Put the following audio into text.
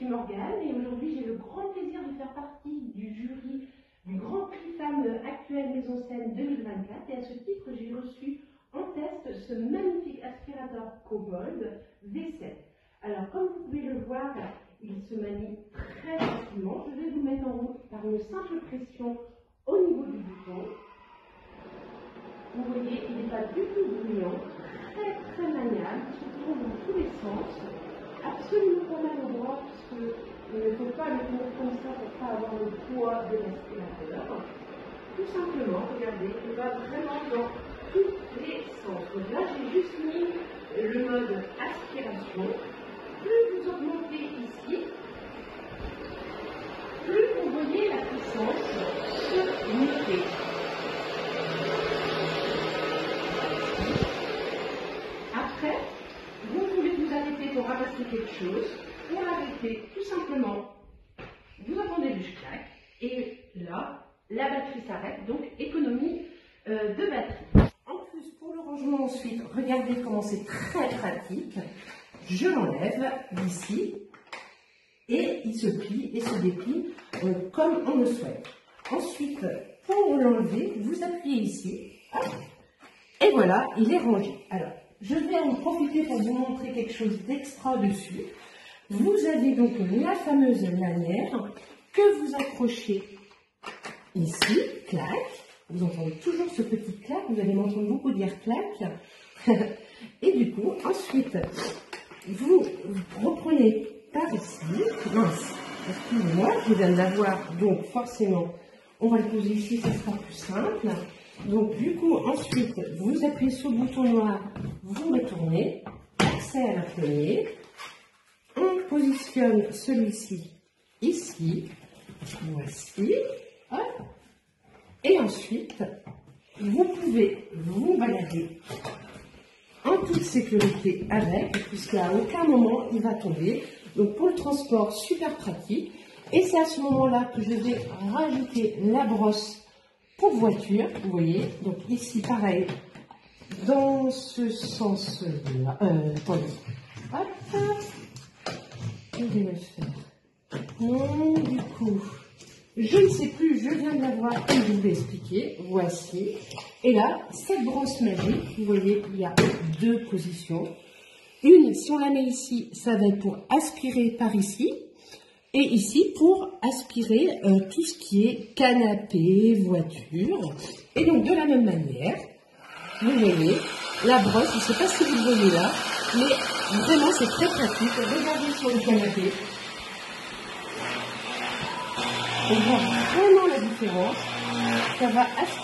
suis Morgane et aujourd'hui j'ai le grand plaisir de faire partie du jury du Grand Prix Femmes Actuelles Maison Scène 2024 et à ce titre j'ai reçu en test ce magnifique aspirateur Kobold V7. Alors comme vous pouvez le voir, il se manie très facilement. Je vais vous mettre en route par une simple pression au niveau du bouton. Vous voyez, il n'est pas du tout bruyant, très maniable, il se tourne dans tous les sens, absolument pas maladroit puisqu'il ne faut pas le tenir comme ça pour ne pas avoir le poids de l'aspirateur. Tout simplement, regardez, il va vraiment dans tous les sens. Donc là, j'ai juste mis le mode aspiration. Plus vous augmentez ici, plus vous voyez la puissance se monter. Après, vous pouvez vous arrêter pour ramasser quelque chose. Pour l'arrêter, tout simplement, vous entendez le clac et là, la batterie s'arrête, donc économie de batterie. En plus, pour le rangement ensuite, regardez comment c'est très pratique. Je l'enlève d'ici et il se plie et se déplie comme on le souhaite. Ensuite, pour l'enlever, vous appuyez ici hop, et voilà, il est rangé. Alors, je vais en profiter pour vous montrer quelque chose d'extra dessus. Vous avez donc la fameuse lanière que vous accrochez ici, clac. Vous entendez toujours ce petit clac, vous allez m'entendre beaucoup dire clac. Et du coup, ensuite, vous reprenez par ici. Mince, excusez-moi, je viens de l'avoir, donc forcément, on va le poser ici, ça sera plus simple. Donc du coup, ensuite, vous appuyez sur le bouton noir, vous retournez, accès à la poignée. On positionne celui-ci ici, voici, hop. Et ensuite, vous pouvez vous balader en toute sécurité avec, puisqu'à aucun moment il va tomber. Donc pour le transport, super pratique. Et c'est à ce moment-là que je vais rajouter la brosse pour voiture, vous voyez. Donc ici, pareil, dans ce sens-là. Attendez. Hop. Je vais le faire. Non, du coup, je ne sais plus, je viens de la voir comme je vous l'ai expliqué. Voici. Et là, cette brosse magique, vous voyez, il y a deux positions. Une, si on la met ici, ça va être pour aspirer par ici. Et ici, pour aspirer tout ce qui est canapé, voiture. Et donc, de la même manière, vous voyez, la brosse, je ne sais pas si vous le voyez là, mais vraiment, c'est très pratique. Regardez sur le canapé. On voit vraiment la différence. Ça va aspirer.